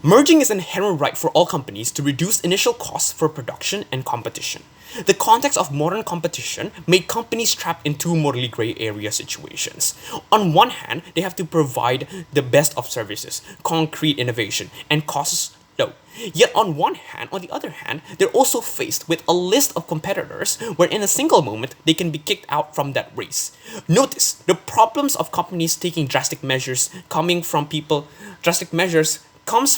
Merging is an inherent right for all companies to reduce initial costs for production and competition. The context of modern competition made companies trapped in two morally gray area situations. On one hand, they have to provide the best of services, concrete innovation, and costs low. Yet on the other hand, they're also faced with a list of competitors where in a single moment they can be kicked out from that race. Notice the problems of companies taking drastic measures comes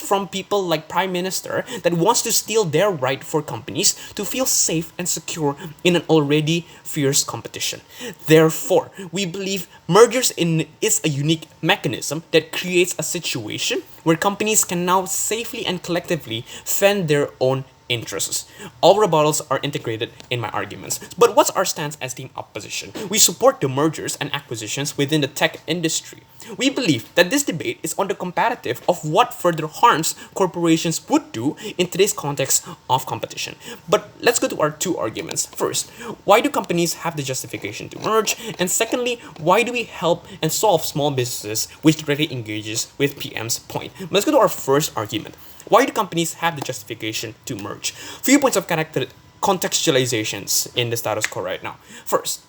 from people like Prime Minister that wants to steal their right for companies to feel safe and secure in an already fierce competition. Therefore, we believe is a unique mechanism that creates a situation where companies can now safely and collectively fend their own interests. All rebuttals are integrated in my arguments. But what's our stance as team opposition? We support the mergers and acquisitions within the tech industry. We believe that this debate is on the comparative of what further harms corporations would do in today's context of competition. But let's go to our two arguments. First, why do companies have the justification to merge? And secondly, why do we help and solve small businesses which directly engages with PM's point? Let's go to our first argument. Why do companies have the justification to merge? Few points of contextualizations in the status quo right now. First,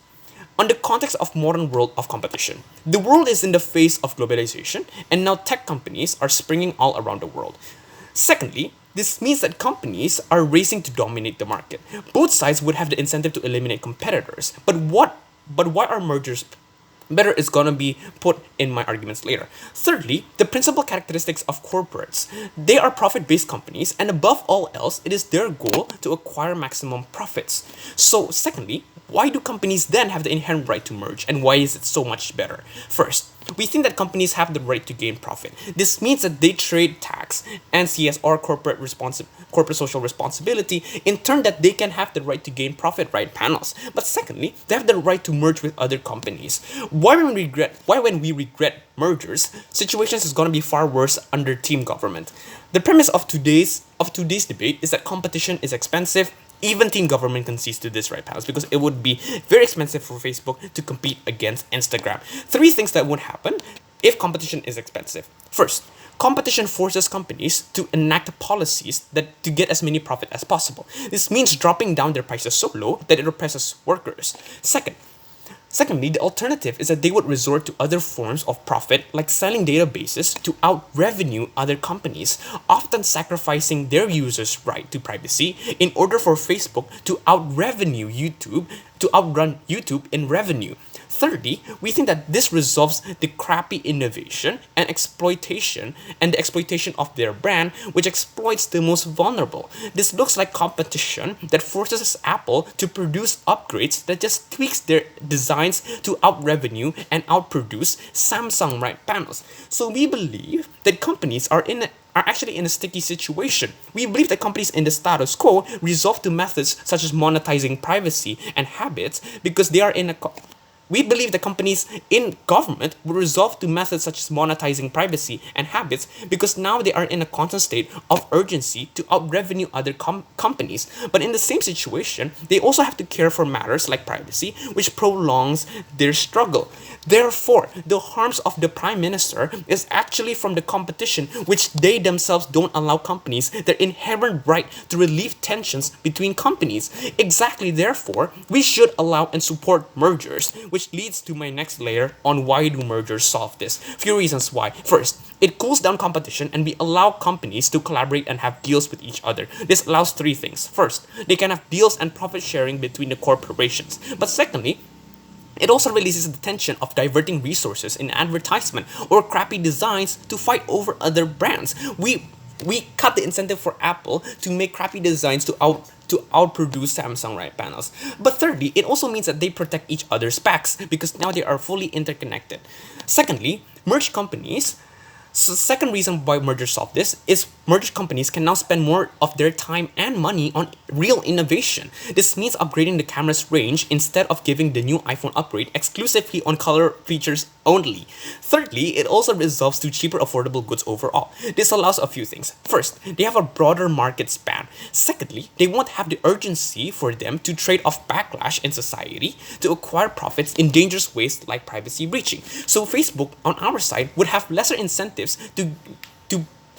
on the context of modern world of competition, the world is in the face of globalization, and now tech companies are springing all around the world. Secondly, this means that companies are racing to dominate the market. Both sides would have the incentive to eliminate competitors, but why are mergers better is gonna be put in my arguments later. Thirdly, the principal characteristics of corporates. They are profit-based companies, and above all else, it is their goal to acquire maximum profits. So, secondly, why do companies then have the inherent right to merge, and why is it so much better? First, we think that companies have the right to gain profit. This means that they trade tax and CSR corporate social responsibility, in turn that they can have the right to gain profit, right, panels. But secondly, they have the right to merge with other companies. Why when we regret mergers, situations is gonna be far worse under team government. The premise of today's debate is that competition is expensive. Even team government concedes to this, right, pals? Because it would be very expensive for Facebook to compete against Instagram. Three things that would happen if competition is expensive. First, competition forces companies to enact policies to get as many profit as possible. This means dropping down their prices so low that it oppresses workers. Secondly, the alternative is that they would resort to other forms of profit, like selling databases to out-revenue other companies, often sacrificing their users' right to privacy in order for Facebook to outrun YouTube in revenue. Thirdly, we think that this resolves the crappy innovation and the exploitation of their brand, which exploits the most vulnerable. This looks like competition that forces Apple to produce upgrades that just tweaks their designs to out-revenue and outproduce Samsung right panels. So we believe that companies are actually in a sticky situation. We believe that companies in the status quo resolve to methods such as monetizing privacy and habits because they are we believe that companies in government will resolve to methods such as monetizing privacy and habits because now they are in a constant state of urgency to out-revenue other companies. But in the same situation, they also have to care for matters like privacy, which prolongs their struggle. Therefore, the harms of the Prime Minister is actually from the competition, which they themselves don't allow companies their inherent right to relieve tensions between companies. Exactly, therefore, we should allow and support mergers, which leads to my next layer on why do mergers solve this. Few reasons why. First, it cools down competition and we allow companies to collaborate and have deals with each other. This allows three things. First, they can have deals and profit sharing between the corporations. But secondly, it also releases the tension of diverting resources in advertisement or crappy designs to fight over other brands. We cut the incentive for Apple to make crappy designs to outproduce Samsung right panels. But thirdly, it also means that they protect each other's backs because now they are fully interconnected. Secondly, merged companies. So the second reason why mergers solve this is merged companies can now spend more of their time and money on real innovation. This means upgrading the camera's range instead of giving the new iPhone upgrade exclusively on color features only. Thirdly, it also resolves to cheaper affordable goods overall. This allows a few things. First, they have a broader market span. Secondly, they won't have the urgency for them to trade off backlash in society to acquire profits in dangerous ways like privacy breaching. So Facebook, on our side, would have lesser incentives to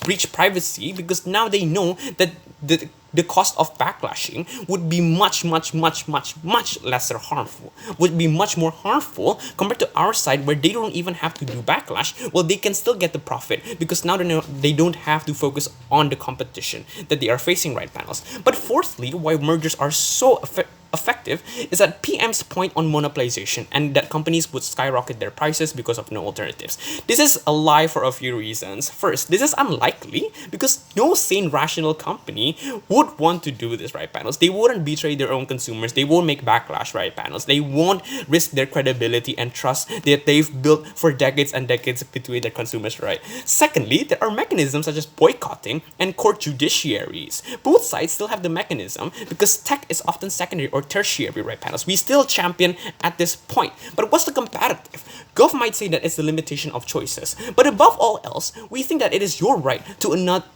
breach privacy because now they know that the cost of backlashing would be much lesser harmful, would be much more harmful compared to our side where they don't even have to do backlash. Well, they can still get the profit because now they don't have to focus on the competition that they are facing, right, panels? But fourthly, why mergers are so effective is that PM's point on monopolization and that companies would skyrocket their prices because of no alternatives. This is a lie for a few reasons. First, this is unlikely because no sane rational company would want to do this, right, panels? They wouldn't betray their own consumers. They won't make backlash, right, panels? They won't risk their credibility and trust that they've built for decades and decades between their consumers, right? Secondly, there are mechanisms such as boycotting and court judiciaries. Both sides still have the mechanism because tech is often secondary or tertiary, right, panels? We still champion at this point. But what's the comparative? Gov might say that it's the limitation of choices. But above all else, we think that it is your right to another.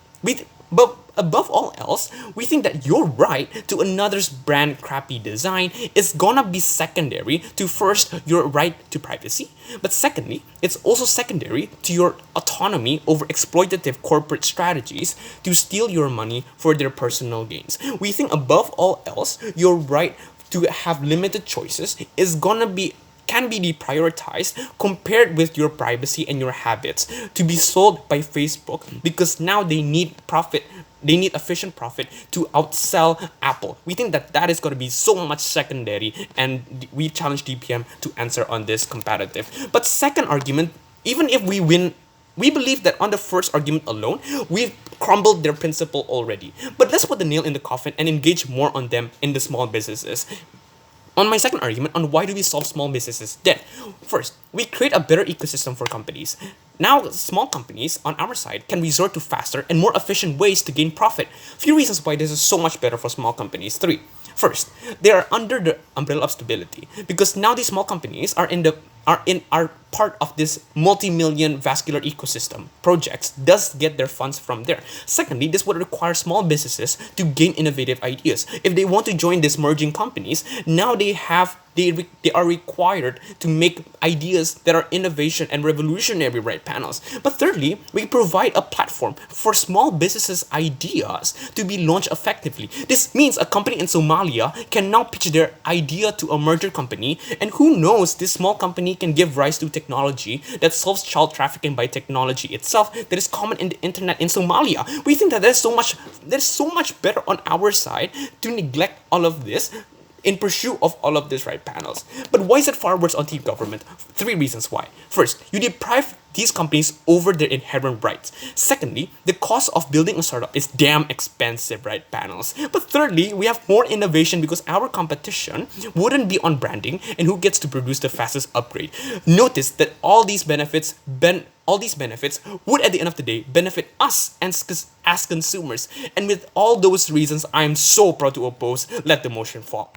But above all else, we think that your right to another's brand crappy design is gonna be secondary to first your right to privacy, but secondly, it's also secondary to your autonomy over exploitative corporate strategies to steal your money for their personal gains. We think above all else, your right to have limited choices is gonna be can be deprioritized compared with your privacy and your habits to be sold by Facebook because now they need profit. They need efficient profit to outsell Apple. We think that that is going to be so much secondary, and we challenge DPM to answer on this comparative. But second argument, even if we win, we believe that on the first argument alone, we've crumbled their principle already. But let's put the nail in the coffin and engage more on them in the small businesses. On my second argument on why do we solve small businesses debt? First, we create a better ecosystem for companies. Now, small companies on our side can resort to faster and more efficient ways to gain profit. Few reasons why this is so much better for small companies. First, they are under the umbrella of stability because now these small companies are part of this multi-million vascular ecosystem projects, thus get their funds from there. Secondly, this would require small businesses to gain innovative ideas. If they want to join these merging companies, now they are required to make ideas that are innovation and revolutionary, right, panels. But thirdly, we provide a platform for small businesses' ideas to be launched effectively. This means a company in Somalia can now pitch their idea to a merger company, and who knows, this small company can give rise to technology that solves child trafficking by technology itself that is common in the internet in Somalia. We think that there's so much better on our side to neglect all of this in pursuit of all of this, right, panels. But why is it far worse on team government? Three reasons why. First, you deprive these companies over their inherent rights. Secondly, the cost of building a startup is damn expensive, right, panels. But thirdly, we have more innovation because our competition wouldn't be on branding and who gets to produce the fastest upgrade. Notice that all these benefits would at the end of the day benefit us as consumers. And with all those reasons, I am so proud to oppose let the motion fall.